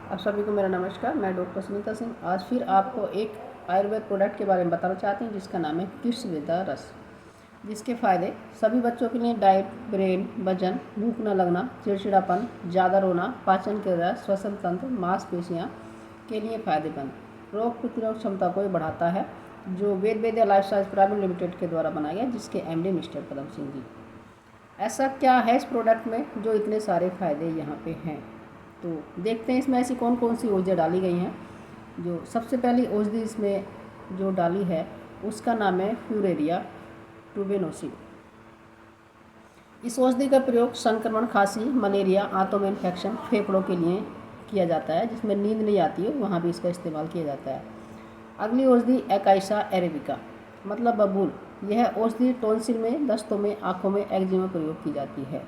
आप सभी को मेरा नमस्कार। मैं डॉक्टर सुनीता सिंह आज फिर आपको एक आयुर्वेद प्रोडक्ट के बारे में बताना चाहती हूँ जिसका नाम है किड्सवेदा रस। जिसके फ़ायदे सभी बच्चों के लिए डाइट, ब्रेन, वजन, भूख न लगना, चिड़चिड़ापन, ज़्यादा रोना, पाचन क्रिया, श्वसन तंत्र, मांसपेशियाँ के लिए फ़ायदेमंद, रोग प्रतिरोधक क्षमता को बढ़ाता है। जो वेद लाइफस्टाइल प्राइवेट लिमिटेड के द्वारा बनाया गया, जिसके एमडी मिस्टर पदम सिंह जी। ऐसा क्या है इस प्रोडक्ट में जो इतने सारे फ़ायदे यहाँ पे हैं, तो देखते हैं इसमें ऐसी कौन कौन सी औषधियाँ डाली गई हैं। जो सबसे पहली औषधि इसमें जो डाली है उसका नाम है फ्यूरेरिया ट्यूबेरोसिस। इस औषधि का प्रयोग संक्रमण, खांसी, मलेरिया, आंतों में इन्फेक्शन, फेफड़ों के लिए किया जाता है। जिसमें नींद नहीं आती है वहाँ भी इसका इस्तेमाल किया जाता है। अगली औषधि एकाइसा अरेबिका मतलब बबूल। यह औषधि टॉन्सिल में, दस्तों में, आँखों में एक्जिमा प्रयोग की जाती है।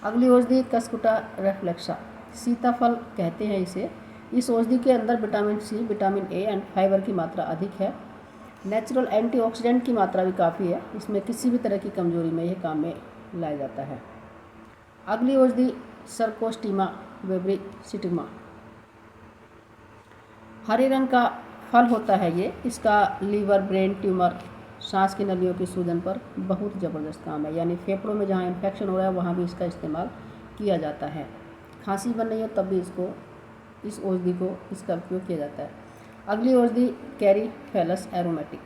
अगली औषधि कस्कुटा रिफ्लेक्सा, सीताफल कहते हैं इसे। इस औषधि के अंदर vitamin C, vitamin A and fibre की मात्रा अधिक है। नेचुरल एंटीऑक्सीडेंट की मात्रा भी काफ़ी है। इसमें किसी भी तरह की कमजोरी में यह काम में लाया जाता है। अगली औषधि सर्कोस्टिमा वेब्रिसिटिमा, हरे रंग का फल होता है ये। इसका लीवर, ब्रेन ट्यूमर, सांस की नलियों की सूजन पर बहुत ज़बरदस्त काम है। यानी फेफड़ों में जहाँ इन्फेक्शन हो रहा है वहाँ भी इसका इस्तेमाल किया जाता है। खांसी बन रही हो तब भी इस औषधि को इसका उपयोग किया जाता है। अगली औषधि कैरीफेलस एरोमेटिक,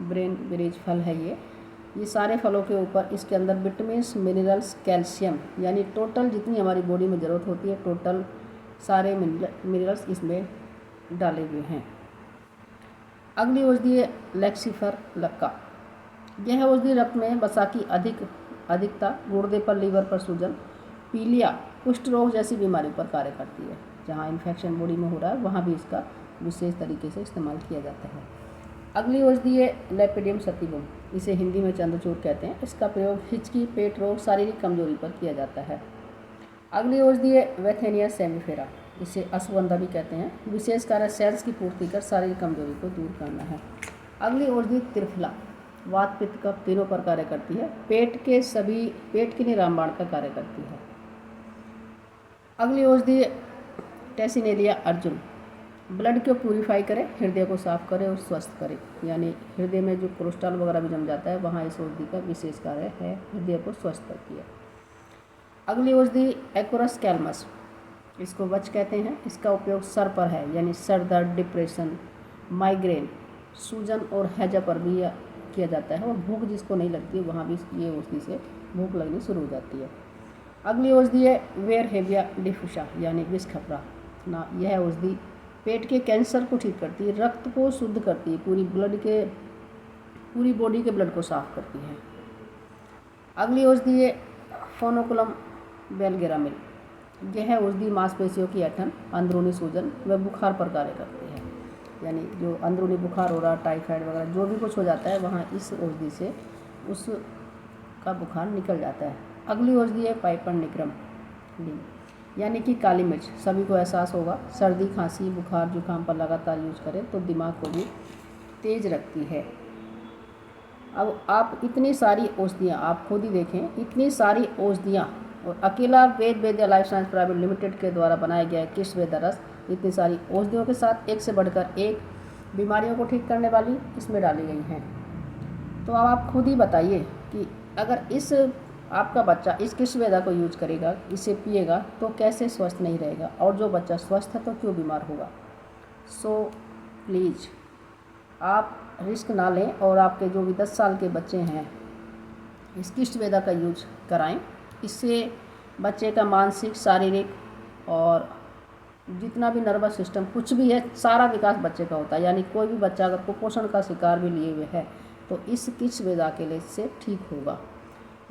ब्रेन बेरीज फल है ये सारे फलों के ऊपर इसके अंदर विटामिन्स, मिनरल्स, कैल्शियम यानी टोटल जितनी हमारी बॉडी में ज़रूरत होती है टोटल सारे मिनरल्स इसमें डाले हुए हैं। अगली औषधि है लेक्सीफर लक्का। यह औषधि रक्त में वसा की अधिकता, गुर्दे पर, लीवर पर सूजन, पीलिया, कुष्ठ रोग जैसी बीमारियों पर कार्य करती है। जहाँ इन्फेक्शन बॉडी में हो रहा है वहाँ भी इसका विशेष तरीके से इस्तेमाल किया जाता है। अगली औषधि है लेपिडियम सतिबम, इसे हिंदी में चंद्रचूर कहते हैं। इसका प्रयोग हिचकी, पेट रोग, शारीरिक कमजोरी पर किया जाता है। अगली औषधि है वेथेनिया सेमिफेरा, इसे अश्वगंधा भी कहते हैं। विशेष कार्य सेल्स की पूर्ति कर शारीरिक कमजोरी को दूर करना है। अगली औषधि त्रिफला, वात, पित्त, कफ तीनों पर कार्य करती है। पेट के लिए रामबाण का कार्य करती है। अगली औषधि टेसिनेलिया अर्जुन, ब्लड को प्यूरिफाई करे, हृदय को साफ करे और स्वस्थ करे। यानी हृदय में जो कोलेस्ट्रॉल वगैरह भी जम जाता है वहाँ इस औषधि का विशेष कार्य है, हृदय को स्वस्थ करती है। अगली औषधि एकोरस कैल्मस, इसको वच कहते हैं। इसका उपयोग सर पर है, यानी सर दर्द, डिप्रेशन, माइग्रेन, सूजन और हैजा पर भी किया जाता है। और भूख जिसको नहीं लगती है वहाँ भी ये औषधि से भूख लगनी शुरू हो जाती है। अगली औषधि है वेरहेविया डिफ्यूसा यानी विष खपरा ना। यह औषधि पेट के कैंसर को ठीक करती है, रक्त को शुद्ध करती है, पूरी बॉडी के ब्लड को साफ करती है। अगली औषधि है फोनोकुलम बेलगेरामिल। यह औषधि मांसपेशियों की ऐंठन, अंदरूनी सूजन व बुखार पर कार्य करती है। यानी जो अंदरूनी बुखार हो रहा, टाइफाइड वगैरह जो भी कुछ हो जाता है वहाँ इस औषधि से उसका बुखार निकल जाता है। अगली औषधि है पाइपर निक्रम यानी कि काली मिर्च। सभी को एहसास होगा, सर्दी, खांसी, बुखार, जुकाम पर लगातार यूज करें तो दिमाग को भी तेज रखती है। अब आप इतनी सारी औषधियाँ आप खुद ही देखें, इतनी सारी औषधियाँ और अकेला वेद लाइफ साइंस प्राइवेट लिमिटेड के द्वारा बनाया गया है किड्सवेदा रस, इतनी सारी औषधियों के साथ एक से बढ़कर एक बीमारियों को ठीक करने वाली इसमें डाली गई हैं। तो अब आप खुद ही बताइए कि अगर आपका बच्चा इस किड्सवेदा को यूज करेगा, इसे पिएगा तो कैसे स्वस्थ नहीं रहेगा, और जो बच्चा स्वस्थ है तो क्यों बीमार होगा। सो प्लीज़ आप रिस्क ना लें और आपके जो भी 10 साल के बच्चे हैं इस किड्सवेदा का यूज कराएं। इससे बच्चे का मानसिक, शारीरिक और जितना भी नर्वस सिस्टम कुछ भी है सारा विकास बच्चे का होता है। यानी कोई भी बच्चा अगर कुपोषण का शिकार भी लिए हुए है तो इस किड्सवेदा के लिए इससे ठीक होगा।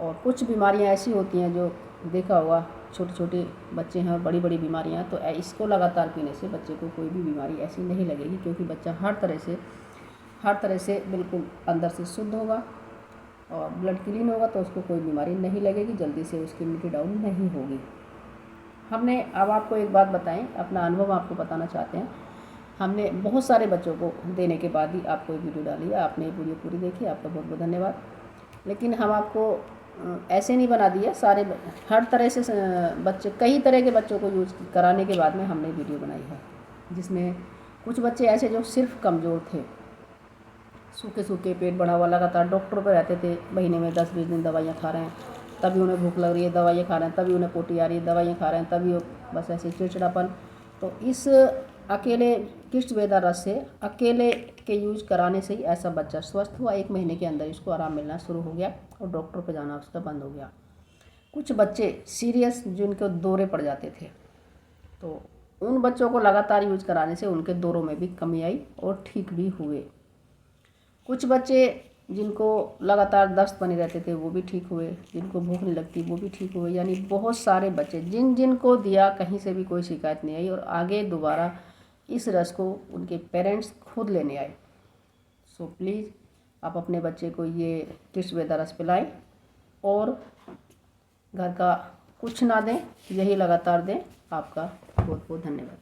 और कुछ बीमारियां ऐसी होती हैं जो देखा होगा, छोटे छोटे बच्चे हैं और बड़ी बड़ी बीमारियां, तो इसको लगातार पीने से बच्चे को कोई भी बीमारी ऐसी नहीं लगेगी, क्योंकि बच्चा हर तरह से बिल्कुल अंदर से शुद्ध होगा और ब्लड क्लीन होगा तो उसको कोई बीमारी नहीं लगेगी, जल्दी से उसकी इम्यूनिटी डाउन नहीं होगी। हमने अब आपको एक बात बताएं, अपना अनुभव आपको बताना चाहते हैं। हमने बहुत सारे बच्चों को देने के बाद ही आपको एक वीडियो डाली है, आपने ये वीडियो पूरी देखी, आपका बहुत बहुत धन्यवाद। लेकिन हम आपको ऐसे नहीं बना दिया, सारे हर तरह से बच्चे, कई तरह के बच्चों को यूज कराने के बाद में हमने वीडियो बनाई है, जिसमें कुछ बच्चे ऐसे जो सिर्फ कमज़ोर थे, सूखे सूखे पेट बढ़ा हुआ, लगातार डॉक्टर पर रहते थे, महीने में 10-20 दिन दवाइयाँ खा रहे हैं, तभी उन्हें भूख लग रही है, दवाइयाँ खा रहे हैं, तभी उन्हें पोटी आ रही है, दवाइयाँ खा रहे हैं, तभी बस ऐसे चिड़चिड़ापन। तो इस अकेले किस्ट बेदा रस से अकेले के यूज कराने से ही ऐसा बच्चा स्वस्थ हुआ, 1 महीने के अंदर इसको आराम मिलना शुरू हो गया और डॉक्टर पर जाना उसका बंद हो गया। कुछ बच्चे सीरियस जिनको दौरे पड़ जाते थे, तो उन बच्चों को लगातार यूज कराने से उनके दौरों में भी कमी आई और ठीक भी हुए। कुछ बच्चे जिनको लगातार दस्त बने रहते थे वो भी ठीक हुए, जिनको भूख नहीं लगती वो भी ठीक हुए। यानी बहुत सारे बच्चे जिनको दिया कहीं से भी कोई शिकायत नहीं आई और आगे दोबारा इस रस को उनके पेरेंट्स खुद लेने आए। सो प्लीज़ आप अपने बच्चे को ये किड्स बेदा रस पिलाएं और घर का कुछ ना दें, यही लगातार दें। आपका बहुत बहुत धन्यवाद।